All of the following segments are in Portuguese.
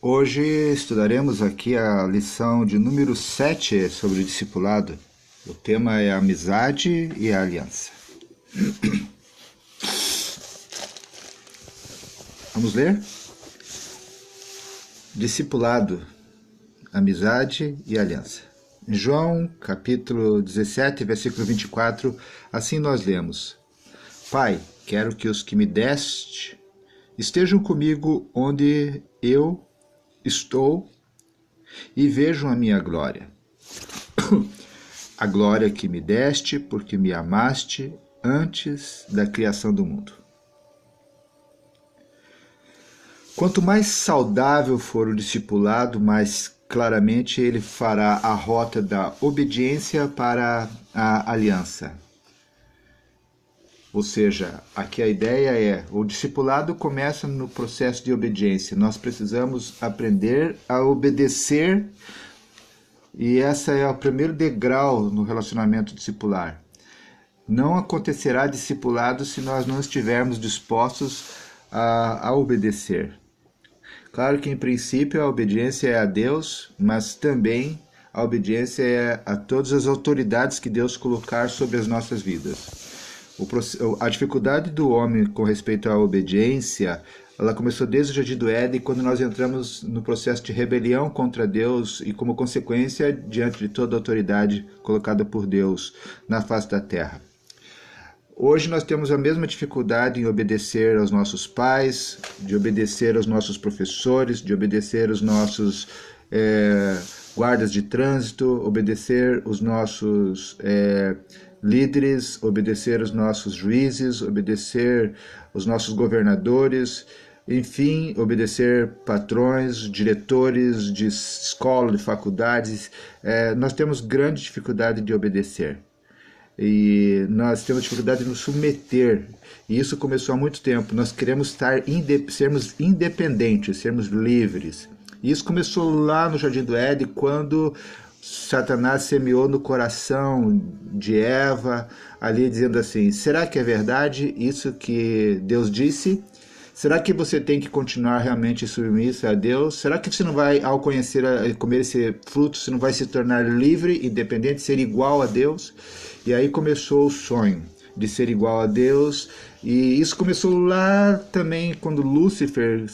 Hoje estudaremos aqui a lição de número 7 sobre o discipulado. O tema é a amizade e a aliança. Vamos ler? Discipulado, amizade e aliança. Em João, capítulo 17, versículo 24, assim nós lemos: Pai, quero que os que me deste estejam comigo onde eu estou e vejam a minha glória. A glória que me deste, porque me amaste antes da criação do mundo. Quanto mais saudável for o discipulado, mais claramente ele fará a rota da obediência para a aliança. Ou seja, aqui a ideia é, o discipulado começa no processo de obediência. Nós precisamos aprender a obedecer, e esse é o primeiro degrau no relacionamento discipular. Não acontecerá discipulado se nós não estivermos dispostos a obedecer. Claro que em princípio a obediência é a Deus, mas também a obediência é a todas as autoridades que Deus colocar sobre as nossas vidas. A dificuldade do homem com respeito à obediência, ela começou desde o Jardim do Éden, quando nós entramos no processo de rebelião contra Deus e, como consequência, diante de toda a autoridade colocada por Deus na face da terra. Hoje nós temos a mesma dificuldade em obedecer aos nossos pais, de obedecer aos nossos professores, de obedecer aos nossos guardas de trânsito, obedecer os nossos líderes, obedecer os nossos juízes, obedecer os nossos governadores, enfim, obedecer patrões, diretores de escola, de faculdades. Nós temos grande dificuldade de obedecer. E nós temos dificuldade de nos submeter, e isso começou há muito tempo. Nós queremos sermos independentes, sermos livres. E isso começou lá no Jardim do Éden, quando Satanás semeou no coração de Eva, ali dizendo assim: será que é verdade isso que Deus disse? Será que você tem que continuar realmente submissa a Deus? Será que você não vai, ao comer esse fruto, você não vai se tornar livre, independente, ser igual a Deus? E aí começou o sonho de ser igual a Deus, e isso começou lá também quando Lúcifer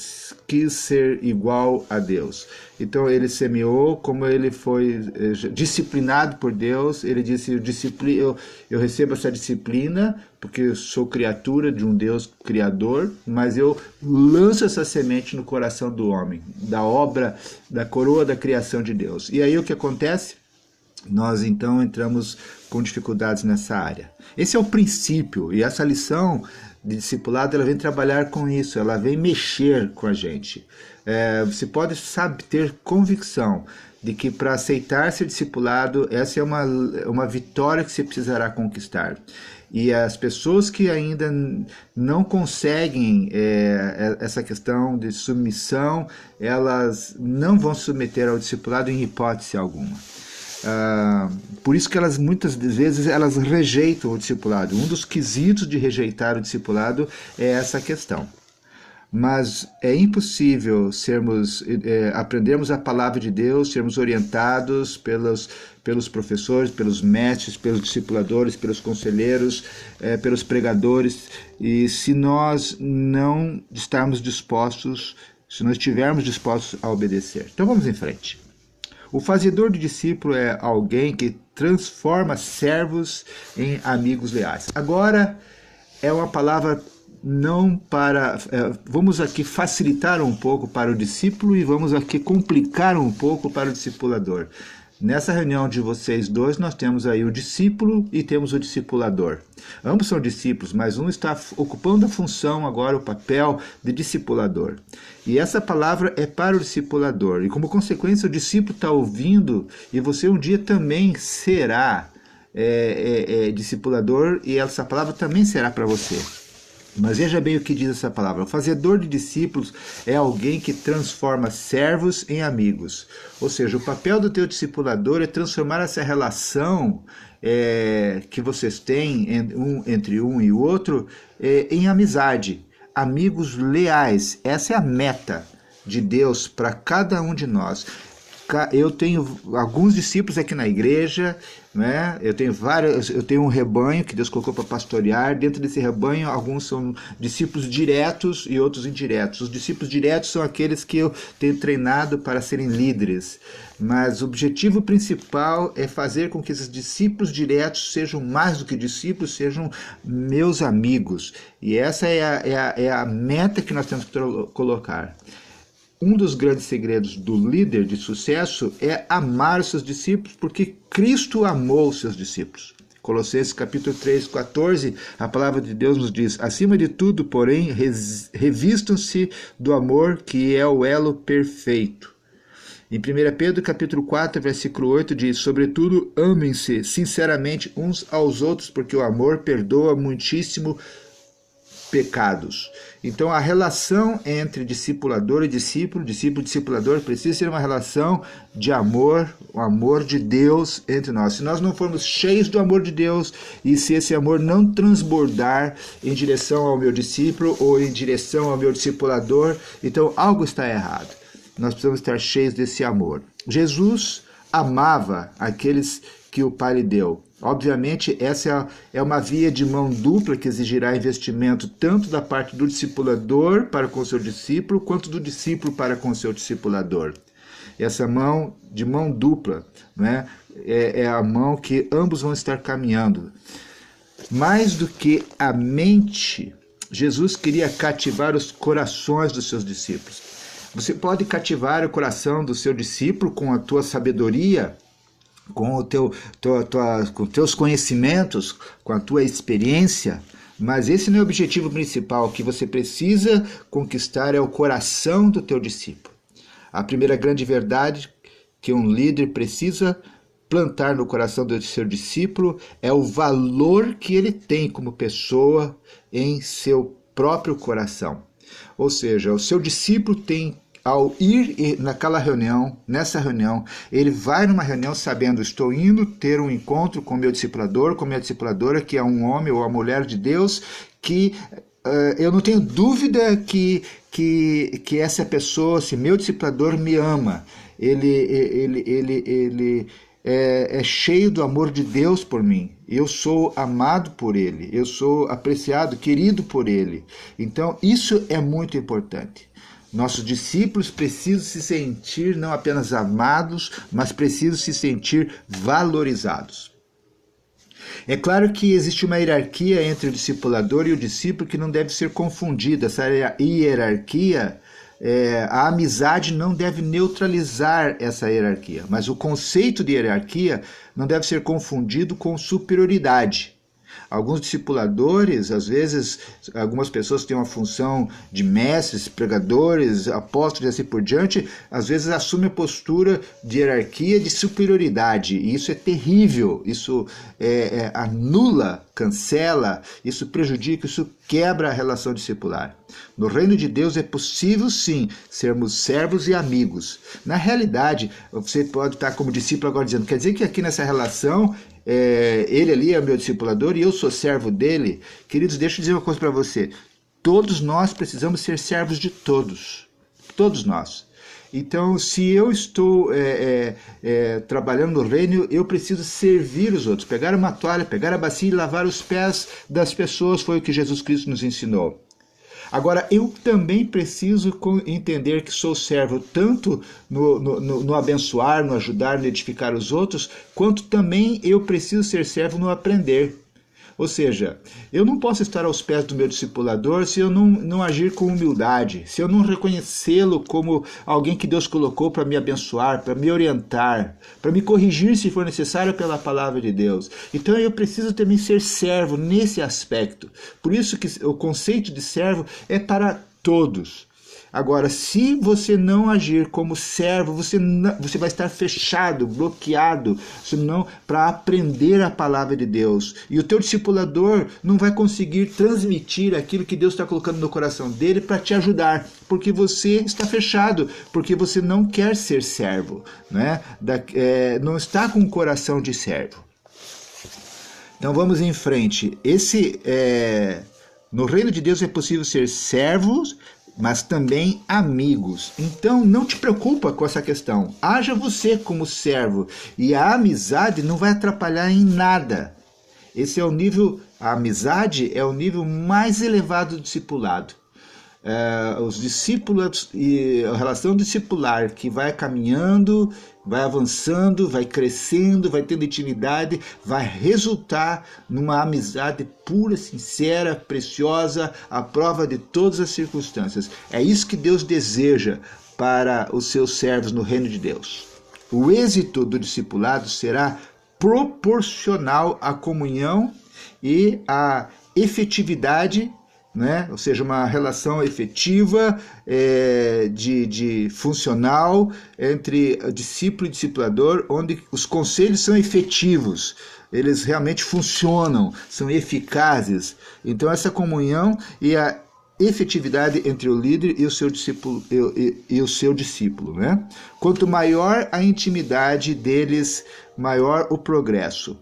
quis ser igual a Deus. Então ele semeou, como ele foi disciplinado por Deus, ele disse: eu recebo essa disciplina porque eu sou criatura de um Deus criador, mas eu lanço essa semente no coração do homem, da obra, da coroa da criação de Deus. E aí o que acontece? Nós então entramos com dificuldades nessa área. Esse é o princípio, e essa lição de discipulado, ela vem trabalhar com isso, ela vem mexer com a gente. Você pode, ter convicção de que para aceitar ser discipulado, essa é uma vitória que você precisará conquistar. E as pessoas que ainda não conseguem essa questão de submissão, elas não vão se submeter ao discipulado em hipótese alguma. Por isso que elas muitas vezes elas rejeitam o discipulado. Um dos quesitos de rejeitar o discipulado é essa questão. Mas é impossível aprendermos a palavra de Deus, sermos orientados pelos professores, pelos mestres, pelos discipuladores, pelos conselheiros, pelos pregadores, e se nós não estivermos dispostos a obedecer. Então vamos em frente. O fazedor de discípulo é alguém que transforma servos em amigos leais. Agora é uma palavra não para... vamos aqui facilitar um pouco para o discípulo e vamos aqui complicar um pouco para o discipulador. Nessa reunião de vocês dois, nós temos aí o discípulo e temos o discipulador. Ambos são discípulos, mas um está ocupando a função agora, o papel de discipulador. E essa palavra é para o discipulador. E como consequência, o discípulo está ouvindo, e você um dia também será discipulador, e essa palavra também será para você. Mas veja bem o que diz essa palavra. O fazedor de discípulos é alguém que transforma servos em amigos. Ou seja, o papel do teu discipulador é transformar essa relação que vocês têm entre um e o outro em amizade. Amigos leais. Essa é a meta de Deus para cada um de nós. Eu tenho alguns discípulos aqui na igreja, né? Eu tenho um rebanho que Deus colocou para pastorear. Dentro desse rebanho, alguns são discípulos diretos e outros indiretos. Os discípulos diretos são aqueles que eu tenho treinado para serem líderes. Mas o objetivo principal é fazer com que esses discípulos diretos sejam mais do que discípulos, sejam meus amigos. E essa é a meta que nós temos que colocar. Um dos grandes segredos do líder de sucesso é amar os seus discípulos, porque Cristo amou os seus discípulos. Colossenses capítulo 3, 14, a palavra de Deus nos diz: acima de tudo, porém, revistam-se do amor, que é o elo perfeito. Em 1 Pedro capítulo 4, versículo 8 diz: sobretudo, amem-se sinceramente uns aos outros, porque o amor perdoa muitíssimo pecados. Então a relação entre discipulador e discípulo, discípulo-discipulador, precisa ser uma relação de amor, o amor de Deus entre nós. Se nós não formos cheios do amor de Deus e se esse amor não transbordar em direção ao meu discípulo ou em direção ao meu discipulador, então algo está errado. Nós precisamos estar cheios desse amor. Jesus amava aqueles que o Pai lhe deu. Obviamente, essa é uma via de mão dupla que exigirá investimento tanto da parte do discipulador para com o seu discípulo, quanto do discípulo para com o seu discipulador. Essa mão de mão dupla, né, é a mão que ambos vão estar caminhando. Mais do que a mente, Jesus queria cativar os corações dos seus discípulos. Você pode cativar o coração do seu discípulo com a tua sabedoria, com com teus conhecimentos, com a tua experiência, mas esse não é o objetivo principal. O que você precisa conquistar é o coração do teu discípulo. A primeira grande verdade que um líder precisa plantar no coração do seu discípulo é o valor que ele tem como pessoa em seu próprio coração. Ou seja, o seu discípulo tem, ao ir nessa reunião, ele vai numa reunião sabendo: estou indo ter um encontro com meu discipulador, com minha discipuladora, que é um homem ou uma mulher de Deus, que eu não tenho dúvida que essa pessoa, se meu discipulador me ama, ele é cheio do amor de Deus por mim. Eu sou amado por ele, eu sou apreciado, querido por ele. Então, isso é muito importante. Nossos discípulos precisam se sentir não apenas amados, mas precisam se sentir valorizados. É claro que existe uma hierarquia entre o discipulador e o discípulo que não deve ser confundida. Essa hierarquia, a amizade não deve neutralizar essa hierarquia, mas o conceito de hierarquia não deve ser confundido com superioridade. Alguns discipuladores, às vezes, algumas pessoas que têm uma função de mestres, pregadores, apóstolos e assim por diante, às vezes assumem a postura de hierarquia, de superioridade. E isso é terrível, isso anula, cancela, isso prejudica, isso quebra a relação discipular. No reino de Deus é possível, sim, sermos servos e amigos. Na realidade, você pode estar como discípulo agora dizendo: quer dizer que aqui nessa relação ele ali é meu discipulador e eu sou servo dele? Queridos, deixa eu dizer uma coisa para você. Todos nós precisamos ser servos de todos. Todos nós. Então, se eu estou trabalhando no reino, eu preciso servir os outros. Pegar uma toalha, pegar a bacia e lavar os pés das pessoas foi o que Jesus Cristo nos ensinou. Agora, eu também preciso entender que sou servo tanto no abençoar, no ajudar, no edificar os outros, quanto também eu preciso ser servo no aprender. Ou seja, eu não posso estar aos pés do meu discipulador se eu não agir com humildade, se eu não reconhecê-lo como alguém que Deus colocou para me abençoar, para me orientar, para me corrigir se for necessário pela palavra de Deus. Então eu preciso também ser servo nesse aspecto. Por isso que o conceito de servo é para todos. Agora, se você não agir como servo, você vai estar fechado, bloqueado, para aprender a palavra de Deus. E o teu discipulador não vai conseguir transmitir aquilo que Deus está colocando no coração dele para te ajudar, porque você está fechado, porque você não quer ser servo, né? Não está com o coração de servo. Então vamos em frente. No reino de Deus é possível ser servos mas também amigos. Então não te preocupa com essa questão. Haja você como servo, e a amizade não vai atrapalhar em nada. Esse é o nível, a amizade é o nível mais elevado do discipulado. Os discípulos e a relação discipular que vai caminhando, vai avançando, vai crescendo, vai tendo intimidade, vai resultar numa amizade pura, sincera, preciosa, à prova de todas as circunstâncias. É isso que Deus deseja para os seus servos no reino de Deus. O êxito do discipulado será proporcional à comunhão e à efetividade, né? Ou seja, uma relação efetiva, de funcional entre discípulo e discipulador, onde os conselhos são efetivos, eles realmente funcionam, são eficazes. Então essa comunhão e a efetividade entre o líder e o seu discípulo, né? Quanto maior a intimidade deles, maior o progresso.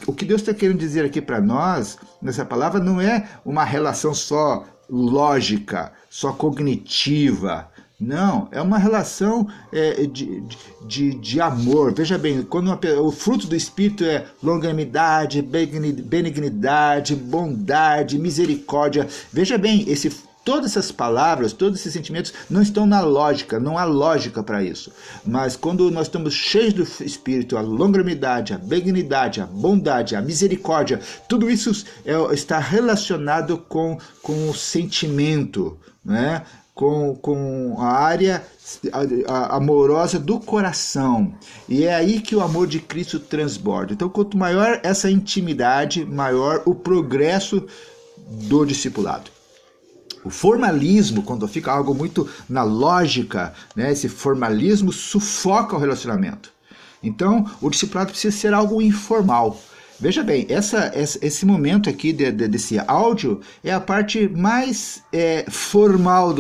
O que Deus está querendo dizer aqui para nós, nessa palavra, não é uma relação só lógica, só cognitiva. Não, é uma relação de amor. Veja bem, quando o fruto do Espírito é longanimidade, benignidade, bondade, misericórdia. Veja bem, todas essas palavras, todos esses sentimentos não estão na lógica, não há lógica para isso. Mas quando nós estamos cheios do Espírito, a longanimidade, a benignidade, a bondade, a misericórdia, tudo isso está relacionado com o sentimento, né? Com a área amorosa do coração. E é aí que o amor de Cristo transborda. Então, quanto maior essa intimidade, maior o progresso do discipulado. O formalismo, quando fica algo muito na lógica, né, esse formalismo sufoca o relacionamento. Então, o discipulado precisa ser algo informal. Veja bem, esse momento aqui desse áudio é a parte mais formal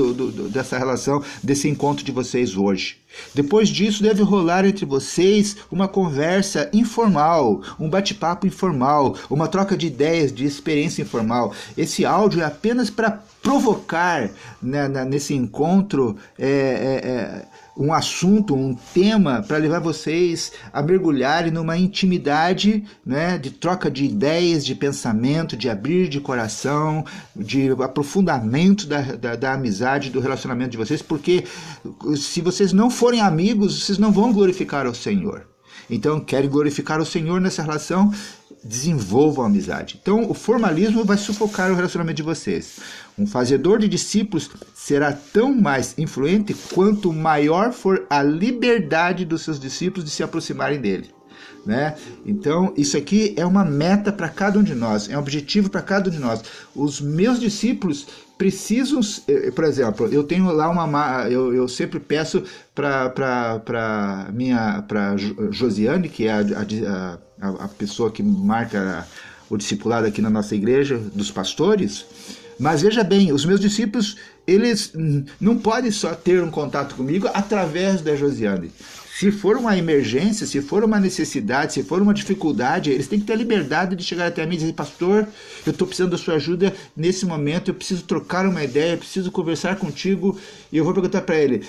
dessa relação, desse encontro de vocês hoje. Depois disso, deve rolar entre vocês uma conversa informal, um bate-papo informal, uma troca de ideias, de experiência informal. Esse áudio é apenas para provocar, né, nesse encontro um assunto, um tema para levar vocês a mergulharem numa intimidade, né, de troca de ideias, de pensamento, de abrir de coração, de aprofundamento da amizade, do relacionamento de vocês, porque se vocês não forem amigos, vocês não vão glorificar ao Senhor. Então, querem glorificar o Senhor nessa relação? Desenvolvam a amizade. Então, o formalismo vai sufocar o relacionamento de vocês. Um fazedor de discípulos será tão mais influente quanto maior for a liberdade dos seus discípulos de se aproximarem dele, né? Então, isso aqui é uma meta para cada um de nós, é um objetivo para cada um de nós. Os meus discípulos precisam, por exemplo, eu tenho lá eu sempre peço para Josiane, que é a pessoa que marca o discipulado aqui na nossa igreja, dos pastores. Mas veja bem, os meus discípulos, eles não podem só ter um contato comigo através da Josiane. Se for uma emergência, se for uma necessidade, se for uma dificuldade, eles têm que ter a liberdade de chegar até mim e dizer: pastor, eu estou precisando da sua ajuda nesse momento, eu preciso trocar uma ideia, eu preciso conversar contigo. E eu vou perguntar para ele: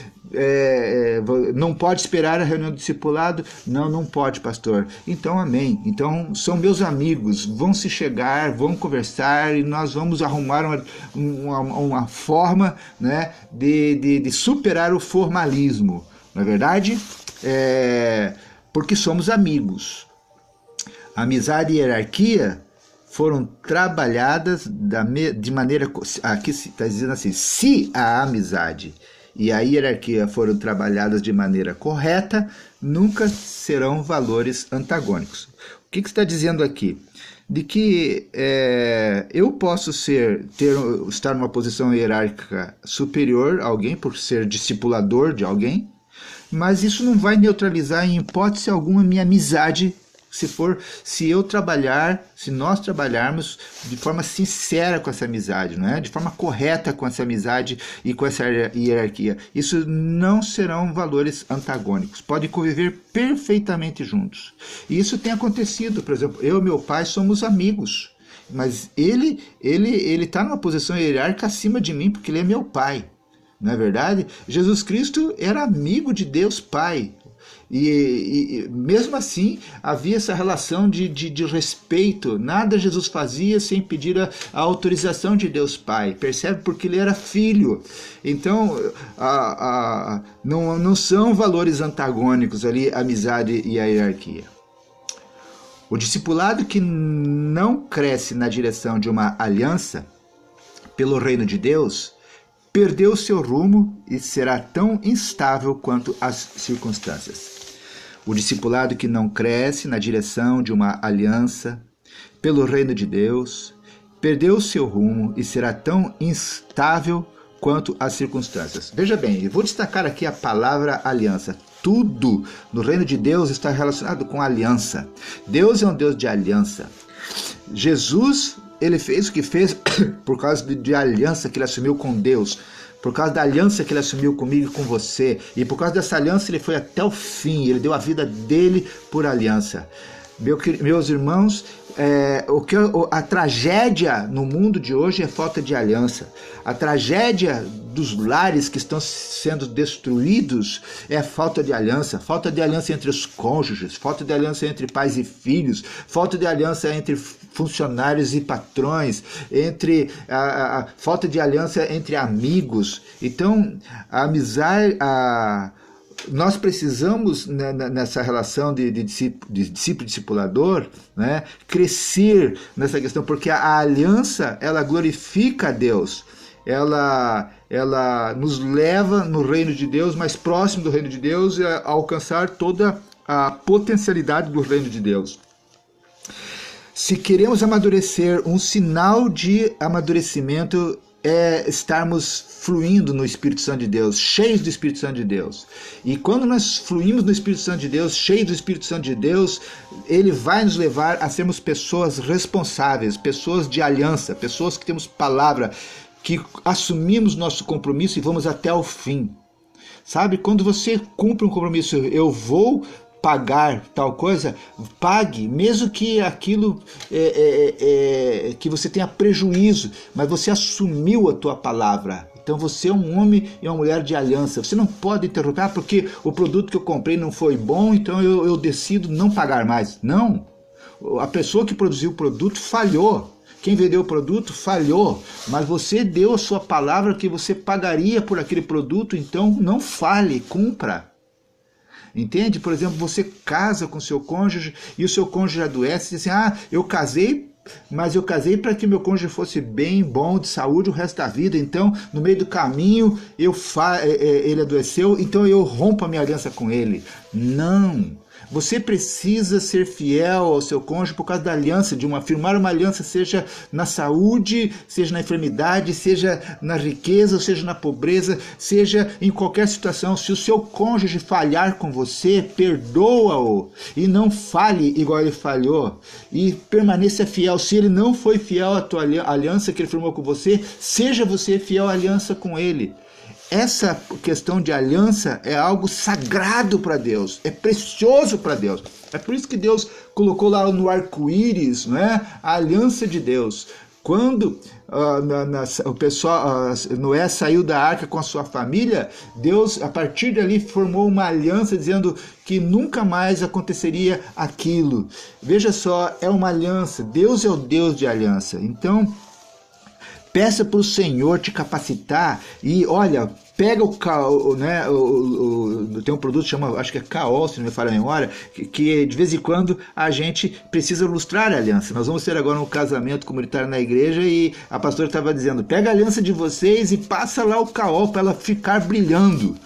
não pode esperar a reunião do discipulado? Não pode, pastor. Então, amém. Então, são meus amigos, vão se chegar, vão conversar e nós vamos arrumar uma forma, né, de superar o formalismo. Não é verdade? Porque somos amigos. Amizade e hierarquia foram trabalhadas de maneira... Aqui está dizendo assim: se a amizade e a hierarquia foram trabalhadas de maneira correta, nunca serão valores antagônicos. O que está dizendo aqui? De que eu posso estar numa posição hierárquica superior a alguém por ser discipulador de alguém, mas isso não vai neutralizar em hipótese alguma minha amizade, se nós trabalharmos de forma sincera com essa amizade, não é? De forma correta com essa amizade e com essa hierarquia. Isso não serão valores antagônicos, podem conviver perfeitamente juntos. E isso tem acontecido. Por exemplo, eu e meu pai somos amigos. mas ele está numa posição hierárquica acima de mim, porque ele é meu pai. Não é verdade? Jesus Cristo era amigo de Deus Pai. E mesmo assim havia essa relação de respeito. Nada Jesus fazia sem pedir a autorização de Deus Pai. Percebe? Porque ele era filho. Então não são valores antagônicos ali, a amizade e a hierarquia. O discipulado que não cresce na direção de uma aliança pelo reino de Deus perdeu seu rumo e será tão instável quanto as circunstâncias. O discipulado que não cresce na direção de uma aliança pelo reino de Deus perdeu seu rumo e será tão instável quanto as circunstâncias. Veja bem, eu vou destacar aqui a palavra aliança. Tudo no reino de Deus está relacionado com aliança. Deus é um Deus de aliança. Jesus, ele fez o que fez por causa de aliança que ele assumiu com Deus, por causa da aliança que ele assumiu comigo e com você, e por causa dessa aliança ele foi até o fim, ele deu a vida dele por aliança. Meus irmãos, a tragédia no mundo de hoje é falta de aliança. A tragédia dos lares que estão sendo destruídos é falta de aliança entre os cônjuges, falta de aliança entre pais e filhos, falta de aliança entre funcionários e patrões, falta de aliança entre amigos. Então, a amizade, nós precisamos, nessa relação de discípulo-discipulador, né, crescer nessa questão, porque a aliança, ela glorifica a Deus, ela nos leva no reino de Deus, mais próximo do reino de Deus, a alcançar toda a potencialidade do reino de Deus. Se queremos amadurecer, um sinal de amadurecimento é estarmos fluindo no Espírito Santo de Deus, cheios do Espírito Santo de Deus. E quando nós fluímos no Espírito Santo de Deus, cheios do Espírito Santo de Deus, ele vai nos levar a sermos pessoas responsáveis, pessoas de aliança, pessoas que temos palavra, que assumimos nosso compromisso e vamos até o fim. Sabe, quando você cumpre um compromisso, eu vou pagar tal coisa, pague, mesmo que aquilo que você tenha prejuízo, mas você assumiu a tua palavra. Então você é um homem e uma mulher de aliança. Você não pode interromper, porque o produto que eu comprei não foi bom, então eu decido não pagar mais. Não, a pessoa que produziu o produto falhou. Quem vendeu o produto falhou, mas você deu a sua palavra que você pagaria por aquele produto, então não fale, cumpra. Entende? Por exemplo, você casa com seu cônjuge e o seu cônjuge adoece e diz assim, eu casei, mas eu casei para que meu cônjuge fosse bem, bom, de saúde o resto da vida, então no meio do caminho ele adoeceu, então eu rompo a minha aliança com ele. Não! Você precisa ser fiel ao seu cônjuge por causa da aliança, firmar uma aliança, seja na saúde, seja na enfermidade, seja na riqueza, seja na pobreza, seja em qualquer situação. Se o seu cônjuge falhar com você, perdoa-o e não fale igual ele falhou. E permaneça fiel. Se ele não foi fiel à tua aliança que ele firmou com você, seja você fiel à aliança com ele. Essa questão de aliança é algo sagrado para Deus, é precioso para Deus. É por isso que Deus colocou lá no arco-íris, né, a aliança de Deus. Quando o pessoal, Noé saiu da arca com a sua família, Deus, a partir dali, formou uma aliança dizendo que nunca mais aconteceria aquilo. Veja só, é uma aliança. Deus é o Deus de aliança. Então, peça para o Senhor te capacitar e, olha, pega tem um produto que chama, acho que é Caol, se não me falha a memória, que de vez em quando a gente precisa lustrar a aliança. Nós vamos ter agora um casamento comunitário na igreja e a pastora estava dizendo, pega a aliança de vocês e passa lá o Caol para ela ficar brilhando.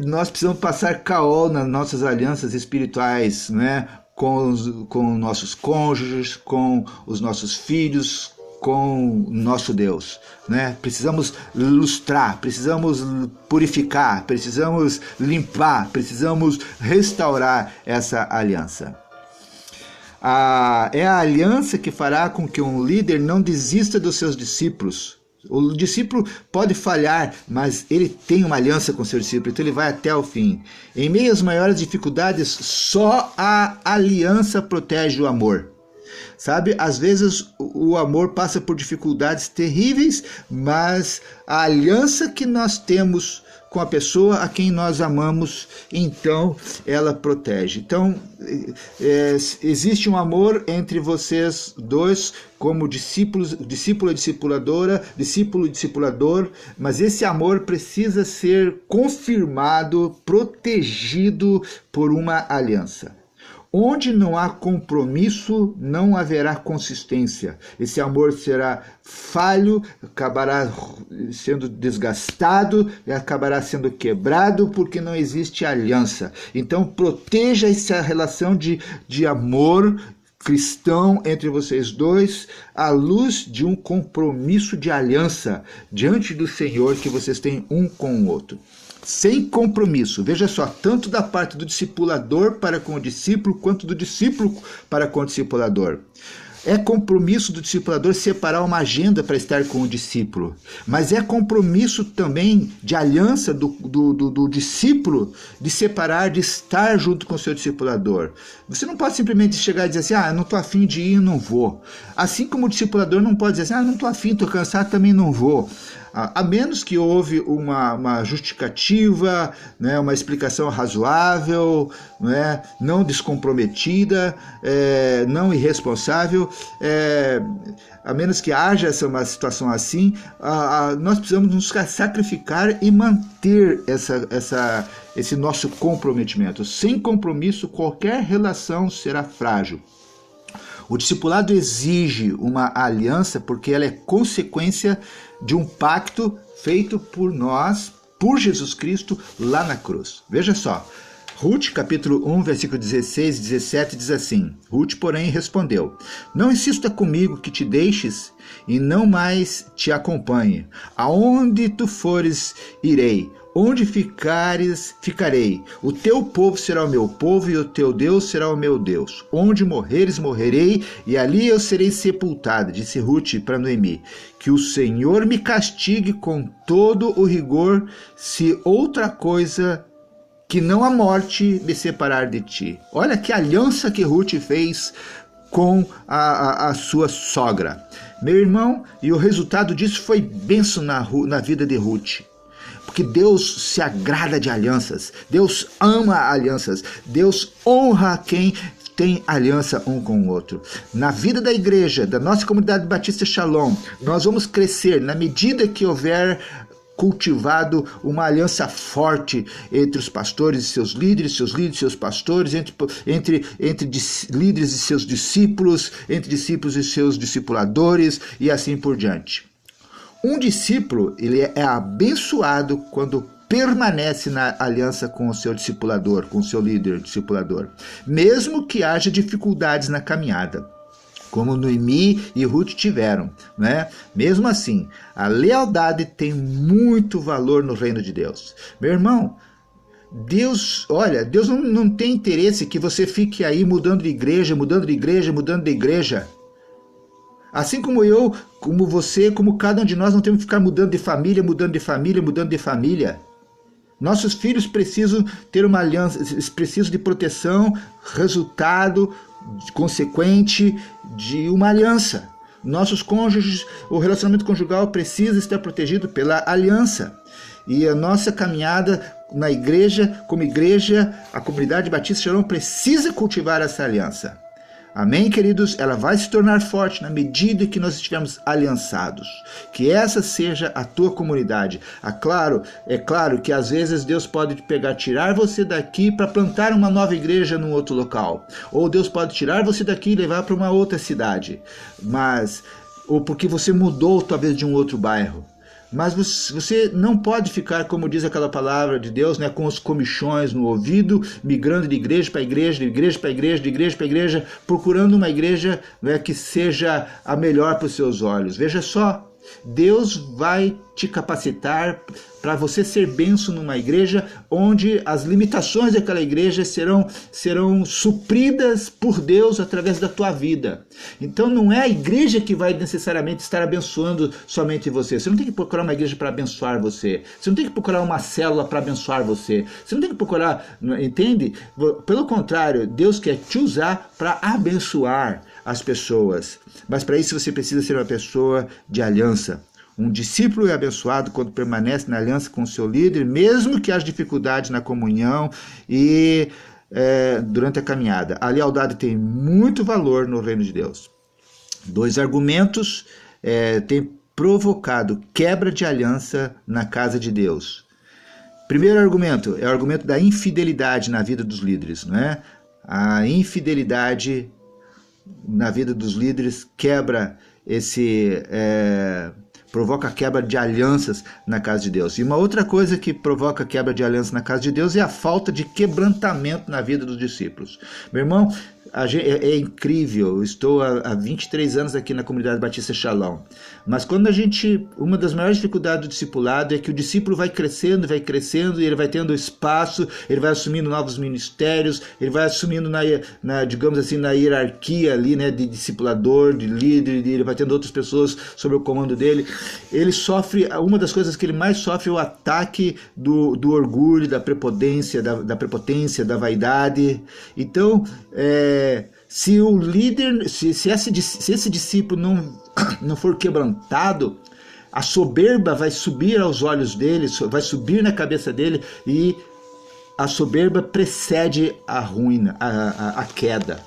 Nós precisamos passar Caol nas nossas alianças espirituais, né? Com nossos cônjuges, com os nossos filhos, com o nosso Deus, né? Precisamos lustrar, precisamos purificar, precisamos limpar, precisamos restaurar essa aliança. É a aliança que fará com que um líder não desista dos seus discípulos. O discípulo pode falhar, mas ele tem uma aliança com seu discípulo, então ele vai até o fim. Em meio às maiores dificuldades, só a aliança protege o amor. Sabe, às vezes o amor passa por dificuldades terríveis, mas a aliança que nós temos com a pessoa a quem nós amamos, então ela protege. Então, existe um amor entre vocês dois, como discípulos, discípulo e discipuladora, discípulo e discipulador, mas esse amor precisa ser confirmado, protegido por uma aliança. Onde não há compromisso, não haverá consistência. Esse amor será falho, acabará sendo desgastado e acabará sendo quebrado porque não existe aliança. Então, proteja essa relação de amor cristão entre vocês dois à luz de um compromisso de aliança diante do Senhor que vocês têm um com o outro. Sem compromisso, veja só, tanto da parte do discipulador para com o discípulo, quanto do discípulo para com o discipulador. É compromisso do discipulador separar uma agenda para estar com o discípulo, mas é compromisso também de aliança do discípulo de separar, de estar junto com o seu discipulador. Você não pode simplesmente chegar e dizer assim, não estou afim de ir, não vou. Assim como o discipulador não pode dizer assim, não estou afim, estou cansado, também não vou. A menos que houve uma justificativa, né, uma explicação razoável, né, não descomprometida, não irresponsável, a menos que haja uma situação assim, nós precisamos nos sacrificar e manter esse nosso comprometimento. Sem compromisso, qualquer relação será frágil. O discipulado exige uma aliança porque ela é consequência de um pacto feito por nós, por Jesus Cristo, lá na cruz. Veja só, Ruth, capítulo 1, versículo 16 e 17, diz assim, Ruth, porém, respondeu, não insista comigo que te deixes e não mais te acompanhe. Aonde tu fores, irei. Onde ficares, ficarei. O teu povo será o meu povo e o teu Deus será o meu Deus. Onde morreres, morrerei e ali eu serei sepultada, disse Ruth para Noemi. Que o Senhor me castigue com todo o rigor se outra coisa que não a morte me separar de ti. Olha que aliança que Ruth fez com a sua sogra. Meu irmão, e o resultado disso foi bênção na vida de Ruth. Porque Deus se agrada de alianças, Deus ama alianças, Deus honra quem tem aliança um com o outro. Na vida da igreja, da nossa comunidade Batista Shalom, nós vamos crescer na medida que houver cultivado uma aliança forte entre os pastores e seus líderes e seus pastores, entre líderes e seus discípulos, entre discípulos e seus discipuladores e assim por diante. Um discípulo, ele é abençoado quando permanece na aliança com o seu discipulador, com o seu líder discipulador, mesmo que haja dificuldades na caminhada, como Noemi e Ruth tiveram, né? Mesmo assim, a lealdade tem muito valor no reino de Deus. Meu irmão, Deus não tem interesse que você fique aí mudando de igreja, mudando de igreja, mudando de igreja. Assim como eu, como você, como cada um de nós não temos que ficar mudando de família, mudando de família, mudando de família. Nossos filhos precisam ter uma aliança, precisam de proteção, resultado consequente de uma aliança. Nossos cônjuges, o relacionamento conjugal precisa estar protegido pela aliança. E a nossa caminhada na igreja, como igreja, a comunidade Batista Shalom precisa cultivar essa aliança. Amém, queridos? Ela vai se tornar forte na medida que nós estivermos aliançados. Que essa seja a tua comunidade. É claro que às vezes Deus pode pegar, tirar você daqui para plantar uma nova igreja num outro local. Ou Deus pode tirar você daqui e levar para uma outra cidade. Ou porque você mudou talvez de um outro bairro. Mas você não pode ficar, como diz aquela palavra de Deus, né, com os comichões no ouvido, migrando de igreja para igreja, de igreja para igreja, de igreja para igreja, procurando uma igreja, né, que seja a melhor para os seus olhos. Veja só, Deus vai te capacitar para você ser bênção numa igreja onde as limitações daquela igreja serão supridas por Deus através da tua vida. Então não é a igreja que vai necessariamente estar abençoando somente você. Você não tem que procurar uma igreja para abençoar você. Você não tem que procurar uma célula para abençoar você. Você não tem que procurar, entende? Pelo contrário, Deus quer te usar para abençoar as pessoas. Mas para isso você precisa ser uma pessoa de aliança. Um discípulo é abençoado quando permanece na aliança com o seu líder, mesmo que haja dificuldades na comunhão e durante a caminhada. A lealdade tem muito valor no reino de Deus. 2 argumentos têm provocado quebra de aliança na casa de Deus. Primeiro argumento é o argumento da infidelidade na vida dos líderes, não é? A infidelidade na vida dos líderes quebra provoca quebra de alianças na casa de Deus. E uma outra coisa que provoca quebra de aliança na casa de Deus é a falta de quebrantamento na vida dos discípulos. Meu irmão, é incrível, eu estou há 23 anos aqui na comunidade Batista Shalom, mas quando uma das maiores dificuldades do discipulado é que o discípulo vai crescendo, e ele vai tendo espaço, ele vai assumindo novos ministérios, ele vai assumindo digamos assim, na hierarquia ali, né, de discipulador, de líder, ele vai tendo outras pessoas sob o comando dele. Ele sofre, uma das coisas que ele mais sofre é o ataque do orgulho, da prepotência, da vaidade. Então, se o líder, se esse discípulo não for quebrantado, a soberba vai subir aos olhos dele, vai subir na cabeça dele, e a soberba precede a ruína, a queda.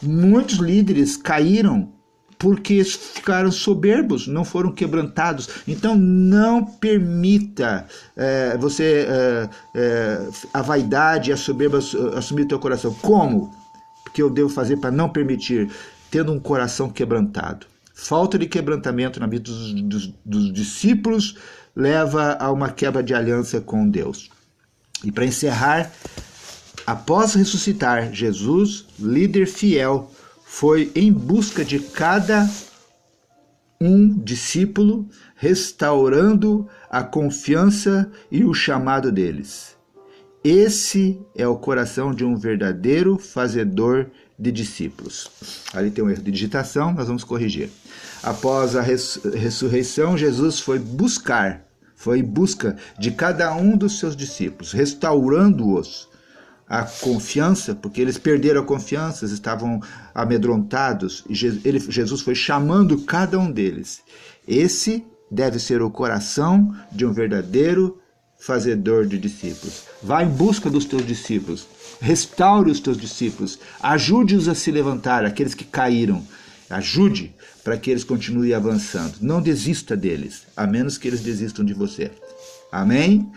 Muitos líderes caíram porque ficaram soberbos, não foram quebrantados. Então não permita a vaidade e a soberba assumir o teu coração. Como? Que eu devo fazer para não permitir? Tendo um coração quebrantado. Falta de quebrantamento na vida dos discípulos leva a uma quebra de aliança com Deus. E para encerrar, após ressuscitar, Jesus, líder fiel, foi em busca de cada discípulo, restaurando a confiança e o chamado deles. Esse é o coração de um verdadeiro fazedor de discípulos. Ali tem um erro de digitação, nós vamos corrigir. Após a ressurreição, Jesus foi em busca de cada um dos seus discípulos, restaurando-os a confiança, porque eles perderam a confiança, estavam amedrontados, e Jesus foi chamando cada um deles. Esse deve ser o coração de um verdadeiro fazedor de discípulos. Vá em busca dos teus discípulos, restaure os teus discípulos, ajude-os a se levantar, aqueles que caíram, ajude para que eles continuem avançando. Não desista deles, a menos que eles desistam de você. Amém?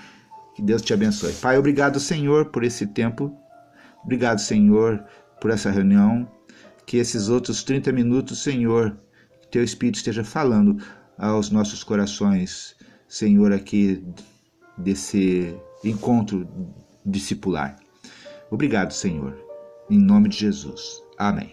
Que Deus te abençoe. Pai, obrigado, Senhor, por esse tempo. Obrigado, Senhor, por essa reunião. Que esses outros 30 minutos, Senhor, que teu Espírito esteja falando aos nossos corações, Senhor, aqui desse encontro discipular. Obrigado, Senhor. Em nome de Jesus. Amém.